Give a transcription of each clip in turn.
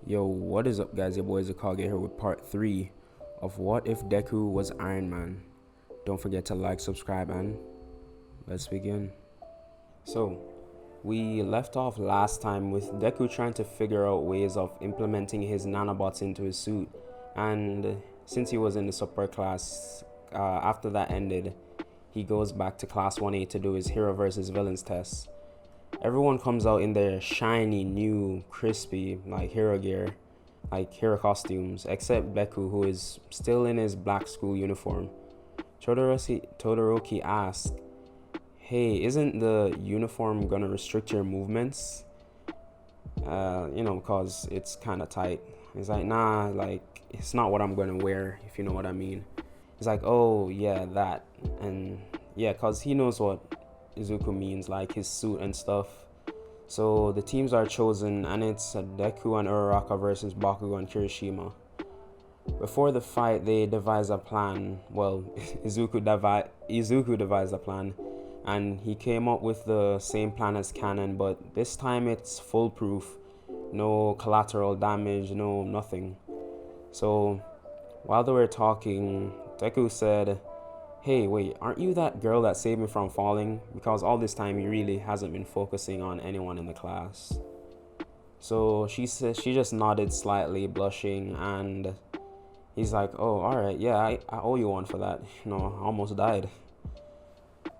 Yo, what is up, guys? Your boy IzuKage here with part 3 of What If Deku Was Iron Man. Don't forget to like, subscribe, and let's begin. So, we left off last time with Deku trying to figure out ways of implementing his nanobots into his suit, and since he was in the support class, after that ended, he goes back to class 1A to do his hero versus villains test. Everyone comes out in their shiny, new, crispy, like hero gear, like hero costumes, except Deku, who is still in his black school uniform. Todoroki asks, "Hey, isn't the uniform gonna restrict your movements? Because it's kind of tight." He's like, "Nah, like, it's not what I'm gonna wear, if you know what I mean." He's like, "Oh, yeah, that." And yeah, because he knows what Izuku means, like his suit and stuff. So the teams are chosen, and it's Deku and Uraraka versus Bakugo and Kirishima. Before the fight, they devise a plan. Well, Izuku devised a plan, and he came up with the same plan as Canon, but this time it's foolproof. No collateral damage, no nothing. So while they were talking, Deku said, "Hey, wait, aren't you that girl that saved me from falling?" Because all this time he really hasn't been focusing on anyone in the class. So she just nodded slightly, blushing, and he's like, "Oh, alright, yeah, I owe you one for that. I almost died."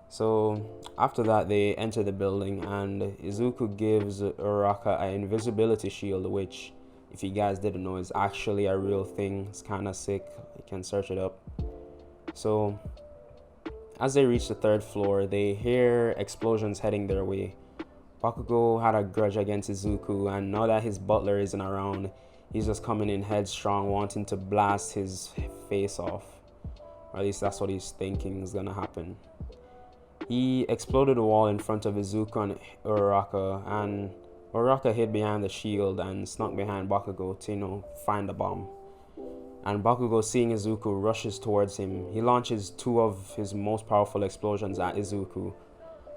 So after that, they enter the building, and Izuku gives Uraraka an invisibility shield, which, if you guys didn't know, is actually a real thing. It's kind of sick. You can search it up. So as they reach the third floor, they hear explosions heading their way. Bakugo had a grudge against Izuku, and now that his butler isn't around, he's just coming in headstrong, wanting to blast his face off. Or at least that's what he's thinking is gonna happen. He exploded a wall in front of Izuku and Uraraka, and Uraraka hid behind the shield and snuck behind Bakugo to, find the bomb. And Bakugo, seeing Izuku, rushes towards him. He launches two of his most powerful explosions at Izuku,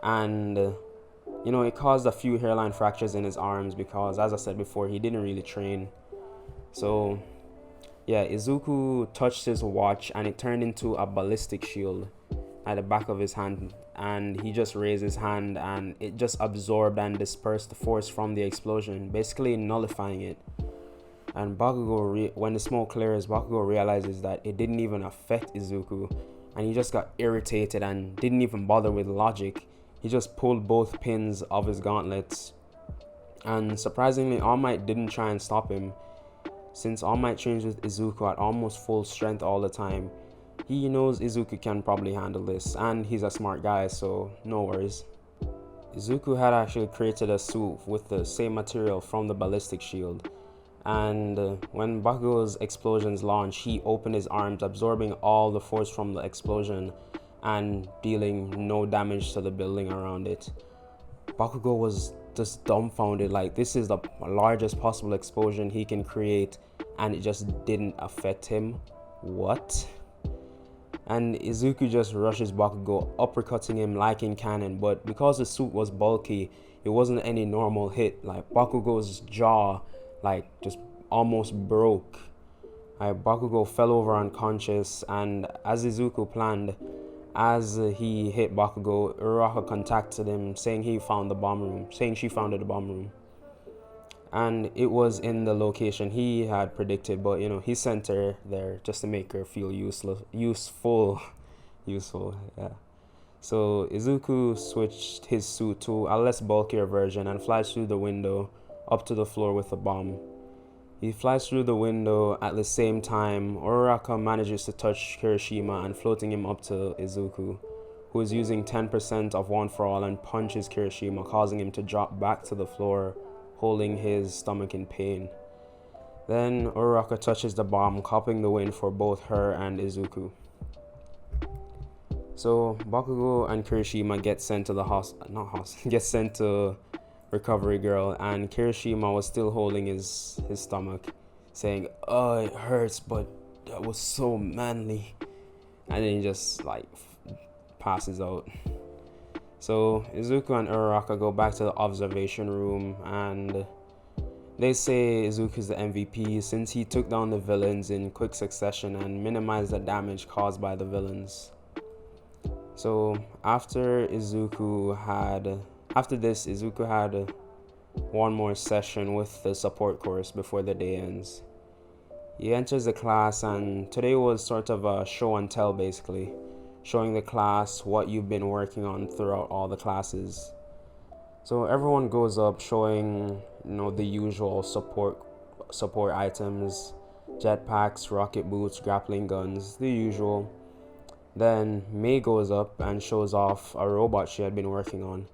and it caused a few hairline fractures in his arms because, as I said before, he didn't really train. So yeah, Izuku touched his watch and it turned into a ballistic shield at the back of his hand, and he just raised his hand and it just absorbed and dispersed the force from the explosion, basically nullifying it. And Bakugo, when the smoke clears, Bakugo realizes that it didn't even affect Izuku, and he just got irritated and didn't even bother with logic. He just pulled both pins of his gauntlets, and surprisingly, All Might didn't try and stop him. Since All Might trains with Izuku at almost full strength all the time, he knows Izuku can probably handle this, and he's a smart guy, so no worries. Izuku had actually created a suit with the same material from the ballistic shield, and when Bakugo's explosions launched, he opened his arms, absorbing all the force from the explosion and dealing no damage to the building around it. Bakugo was just dumbfounded, like, this is the largest possible explosion he can create, and it just didn't affect him. What? And Izuku just rushes Bakugo, uppercutting him like in canon, but because the suit was bulky, it wasn't any normal hit. Like, Bakugo's jaw, like, just almost broke. Bakugo fell over unconscious, and as Izuku planned, as he hit Bakugo, Uraraka contacted him, saying she founded the bomb room. And it was in the location he had predicted, but he sent her there just to make her feel useful, yeah. So Izuku switched his suit to a less bulkier version and flies through the window up to the floor with the bomb. He flies through the window at the same time. Uraraka manages to touch Kirishima and floating him up to Izuku, who is using 10% of One for All, and punches Kirishima, causing him to drop back to the floor, holding his stomach in pain. Then Uraraka touches the bomb, copying the win for both her and Izuku. So Bakugo and Kirishima get sent to get sent to Recovery Girl, and Kirishima was still holding his stomach, saying, "Oh, it hurts, but that was so manly," and then he just passes out. So Izuku and Uraraka go back to the observation room, and They say Izuku's the MVP since he took down the villains in quick succession and minimized the damage caused by the villains. So after this, Izuku had one more session with the support course before the day ends. He enters the class, and today was sort of a show and tell, basically, showing the class what you've been working on throughout all the classes. So everyone goes up showing, the usual support items, jetpacks, rocket boots, grappling guns, the usual. Then Mei goes up and shows off a robot she had been working on.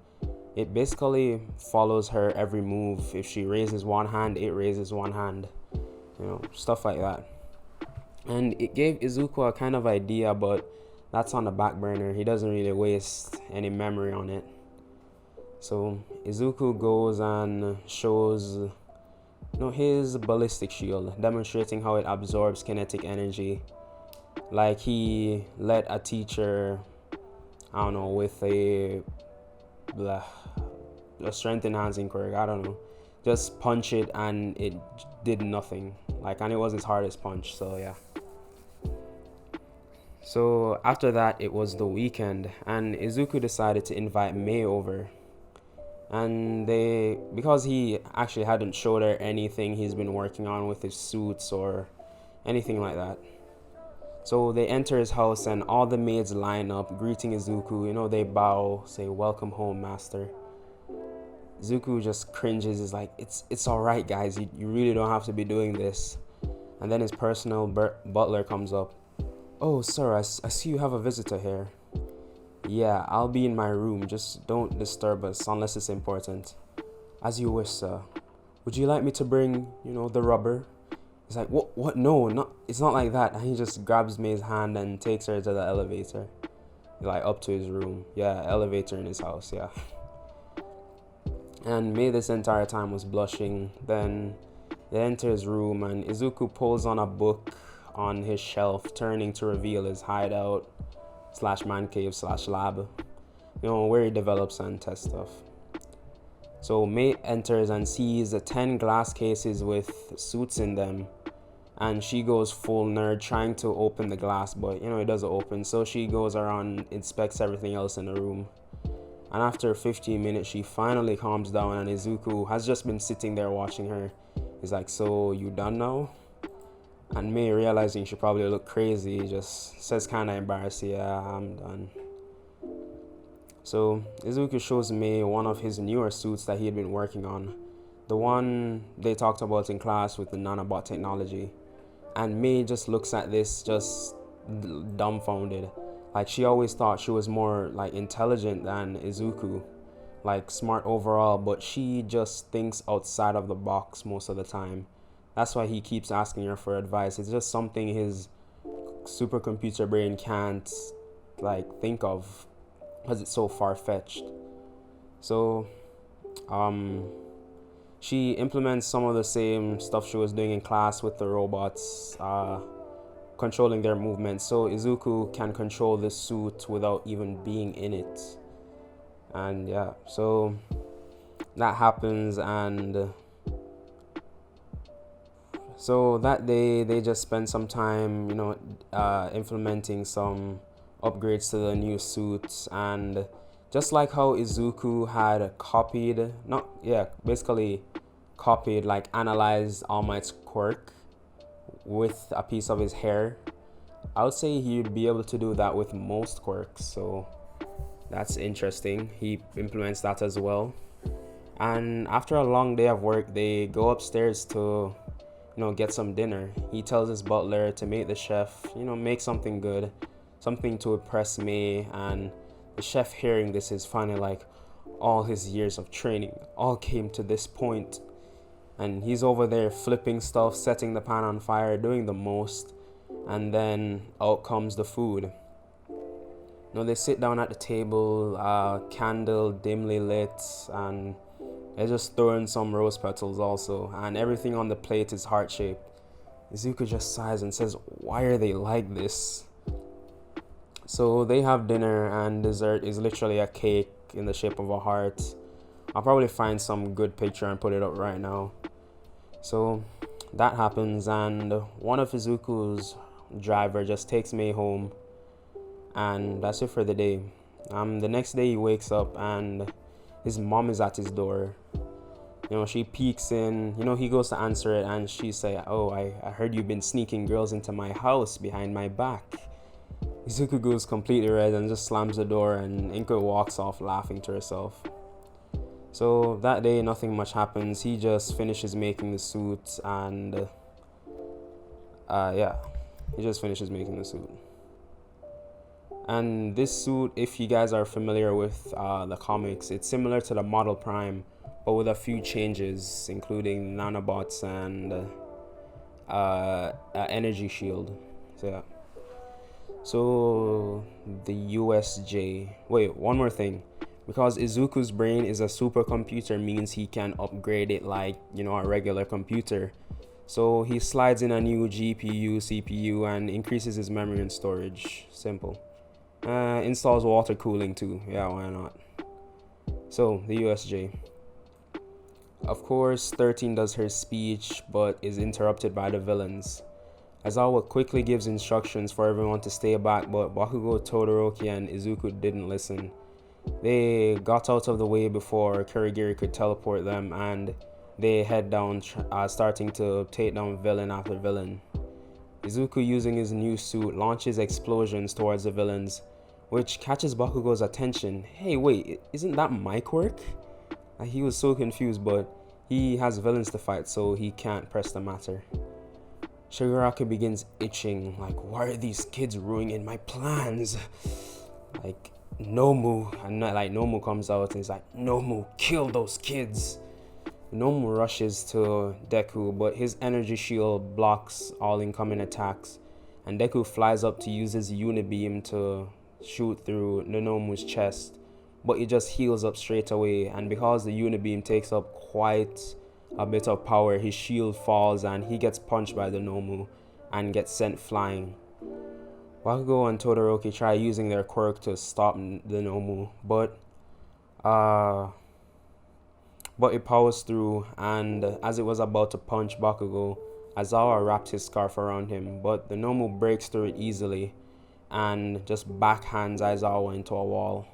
It basically follows her every move. If she raises one hand, it raises one hand. Stuff like that. And it gave Izuku a kind of idea, but that's on the back burner. He doesn't really waste any memory on it. So Izuku goes and shows his ballistic shield, demonstrating how it absorbs kinetic energy. Like he let a teacher, with a strength enhancing quirk, just punch it and it did nothing. And it was his hardest punch, so yeah. So after that, it was the weekend, and Izuku decided to invite Mei over. And because he actually hadn't showed her anything he's been working on with his suits or anything like that. So they enter his house and all the maids line up, greeting Izuku. They bow, say, "Welcome home, master." Izuku just cringes. Is like, it's all right, guys. You really don't have to be doing this. And then his personal butler comes up. "Oh, sir, I see you have a visitor here." "Yeah, I'll be in my room. Just don't disturb us unless it's important." "As you wish, sir. Would you like me to bring, the rubber?" He's like, What? No, it's not like that." And he just grabs Mei's hand and takes her to the elevator. Up to his room. Yeah, elevator in his house, yeah. And Mei this entire time was blushing. Then they enter his room and Izuku pulls on a book on his shelf, turning to reveal his hideout / man cave / lab, where he develops and tests stuff. So Mei enters and sees 10 glass cases with suits in them, and she goes full nerd trying to open the glass, but it doesn't open. So she goes around, inspects everything else in the room, and after 15 minutes she finally calms down, and Izuku has just been sitting there watching her. He's like, "So you done now?" And Mei, realizing she probably looked crazy, just says kind of embarrassed, "Yeah, I'm done." So Izuku shows Mei one of his newer suits that he had been working on, the one they talked about in class with the nanobot technology. And Mei just looks at this, just dumbfounded. She always thought she was more intelligent than Izuku, smart overall, but she just thinks outside of the box most of the time. That's why he keeps asking her for advice. It's just something his supercomputer brain can't think of, because it's so far-fetched. So she implements some of the same stuff she was doing in class with the robots, controlling their movements, so Izuku can control the suit without even being in it. And yeah, so that happens, and so that day they just spend some time implementing some upgrades to the new suits. And just like how Izuku had analyzed All Might's quirk with a piece of his hair, I would say he'd be able to do that with most quirks. So that's interesting. He implements that as well. And after a long day of work, they go upstairs to get some dinner. He tells his butler to make the chef make something good, something to impress Mei. And the chef, hearing this, is finally like, all his years of training all came to this point. And he's over there flipping stuff, setting the pan on fire, doing the most. And then out comes the food. They sit down at the table, candle dimly lit, and they're just throwing some rose petals also. And everything on the plate is heart-shaped. Izuku just sighs and says, "Why are they like this?" So they have dinner, and dessert is literally a cake in the shape of a heart. I'll probably find some good picture and put it up right now. So that happens, and one of Izuku's driver just takes Mei home, and that's it for the day. The next day he wakes up and his mom is at his door. She peeks in. He goes to answer it, and she say, "Oh, I heard you've been sneaking girls into my house behind my back." Izuku goes completely red and just slams the door, and Inko walks off laughing to herself. So that day, nothing much happens. He just finishes making the suit, and yeah, he just finishes making the suit. And this suit, if you guys are familiar with the comics, it's similar to the Model Prime, but with a few changes, including nanobots and energy shield. So yeah. So the USJ. Wait, one more thing. Because Izuku's brain is a supercomputer means he can upgrade it like, a regular computer. So he slides in a new GPU, CPU, and increases his memory and storage. Simple. Installs water cooling too. Yeah, why not? So, the USJ. Of course, 13 does her speech, but is interrupted by the villains. Aizawa quickly gives instructions for everyone to stay back, but Bakugo, Todoroki, and Izuku didn't listen. They got out of the way before Kurogiri could teleport them, and they head down, starting to take down villain after villain. Izuku, using his new suit, launches explosions towards the villains, which catches Bakugo's attention. Hey, wait, isn't that my quirk? He was so confused, but he has villains to fight, so he can't press the matter. Shigaraki begins itching, like, why are these kids ruining my plans? Like, Nomu comes out and he's like, Nomu, kill those kids. Nomu rushes to Deku, but his energy shield blocks all incoming attacks, and Deku flies up to use his unibeam to shoot through Nomu's chest, but he just heals up straight away, and because the unibeam takes up quite a bit of power, his shield falls and he gets punched by the Nomu and gets sent flying. Bakugo and Todoroki try using their quirk to stop the Nomu, but it powers through, and as it was about to punch Bakugo, Aizawa wrapped his scarf around him, but the Nomu breaks through it easily and just backhands Aizawa into a wall.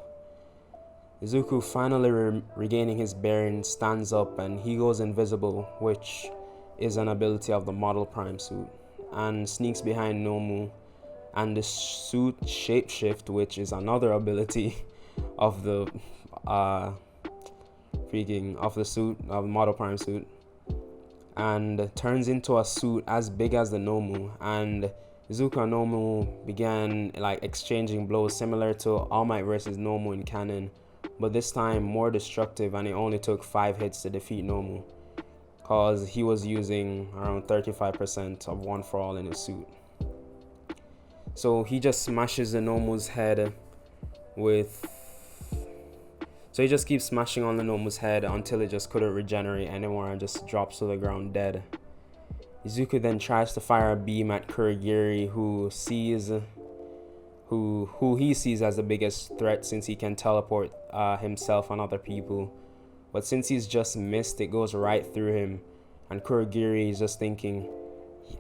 Izuku, finally regaining his bearings, stands up and he goes invisible, which is an ability of the Model Prime suit, and sneaks behind Nomu, and the suit shapeshift, which is another ability of the Model Prime suit, and turns into a suit as big as the Nomu, and Izuku and Nomu began exchanging blows similar to All Might vs. Nomu in canon, but this time more destructive, and it only took 5 hits to defeat Nomu, cause he was using around 35% of One for All in his suit. So he just smashes the Nomu's head So he just keeps smashing on the Nomu's head until it just couldn't regenerate anymore and just drops to the ground dead. Izuku then tries to fire a beam at Kurogiri, who he sees as the biggest threat since he can teleport himself and other people. But since he's just missed, it goes right through him, and Kurogiri is just thinking,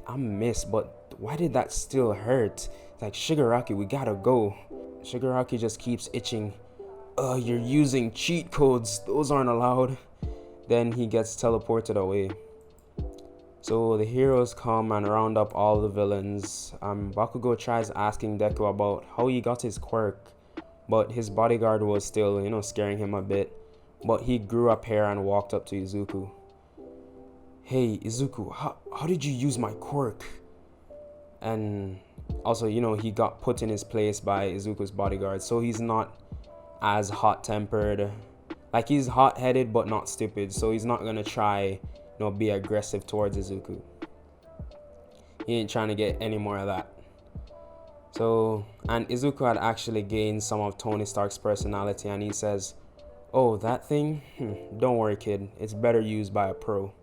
I'm missed, but why did that still hurt? It's like, Shigaraki, we gotta go. Shigaraki just keeps itching. You're using cheat codes, those aren't allowed. Then he gets teleported away. So the heroes come and round up all the villains. Bakugo tries asking Deku about how he got his quirk, but his bodyguard was still, scaring him a bit. But he grew up hair and walked up to Izuku. Hey, Izuku, how did you use my quirk? And also, he got put in his place by Izuku's bodyguard, so he's not as hot-tempered. Like, he's hot-headed but not stupid, so he's not gonna try be aggressive towards Izuku. He ain't trying to get any more of that. So, and Izuku had actually gained some of Tony Stark's personality, and he says, oh, that thing? Don't worry, kid, it's better used by a pro.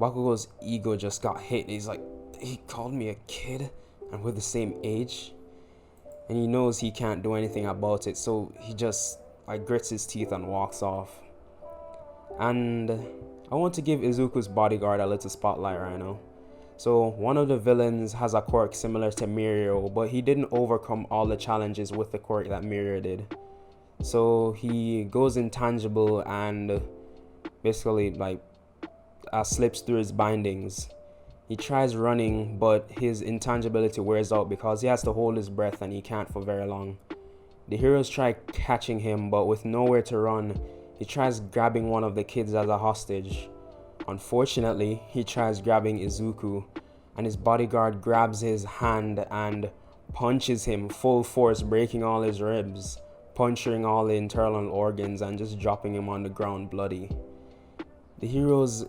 Bakugo's ego just got hit. He's like, he called me a kid and we're the same age? And he knows he can't do anything about it, so he just grits his teeth and walks off. And I want to give Izuku's bodyguard a little spotlight right now. So one of the villains has a quirk similar to Mirio, but he didn't overcome all the challenges with the quirk that Mirio did. So he goes intangible and basically like slips through his bindings. He tries running, but his intangibility wears out because he has to hold his breath and he can't for very long. The heroes try catching him, but with nowhere to run, he tries grabbing one of the kids as a hostage. Unfortunately, he tries grabbing Izuku, and his bodyguard grabs his hand and punches him full force, breaking all his ribs, puncturing all the internal organs, and just dropping him on the ground bloody. The heroes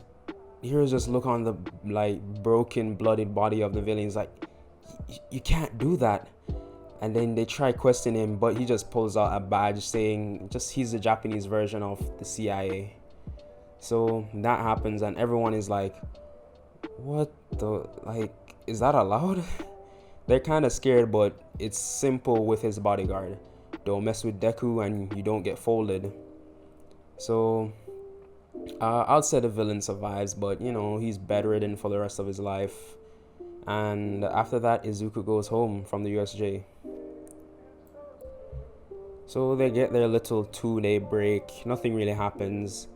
just look on the like broken, bloodied body of the villains like, you can't do that. And then they try questioning him, but he just pulls out a badge saying just he's the Japanese version of the CIA. So that happens and everyone is like, what the, like, is that allowed? They're kind of scared, but it's simple with his bodyguard. Don't mess with Deku and you don't get folded. So I'd say the villain survives, but you know, he's bedridden for the rest of his life. And after that, Izuku goes home from the USJ. So they get their little 2-day break. Nothing really happens.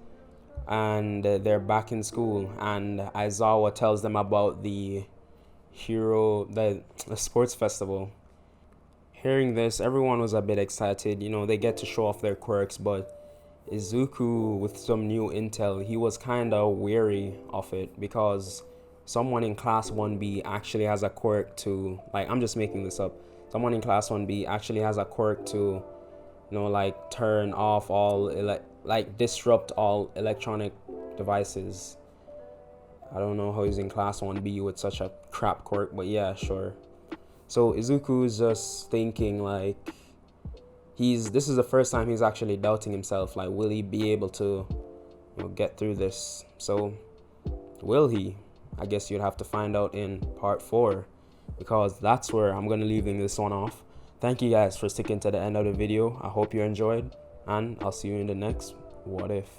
And they're back in school. And Aizawa tells them about the sports festival. Hearing this, everyone was a bit excited. You know, they get to show off their quirks, but Izuku, with some new intel, he was kind of wary of it because someone in class 1B actually has a quirk to, like, I'm just making this up. Someone in class 1B actually has a quirk to, you know, like turn off all, disrupt all electronic devices. I don't know how he's in class 1B with such a crap quirk, but yeah, sure. So Izuku is just thinking like, this is the first time he's actually doubting himself. Like, will he be able to, you know, get through this? So, will he? I guess you'd have to find out in part 4, because that's where I'm gonna leaving this one off. Thank you guys for sticking to the end of the video. I hope you enjoyed, and I'll see you in the next What If.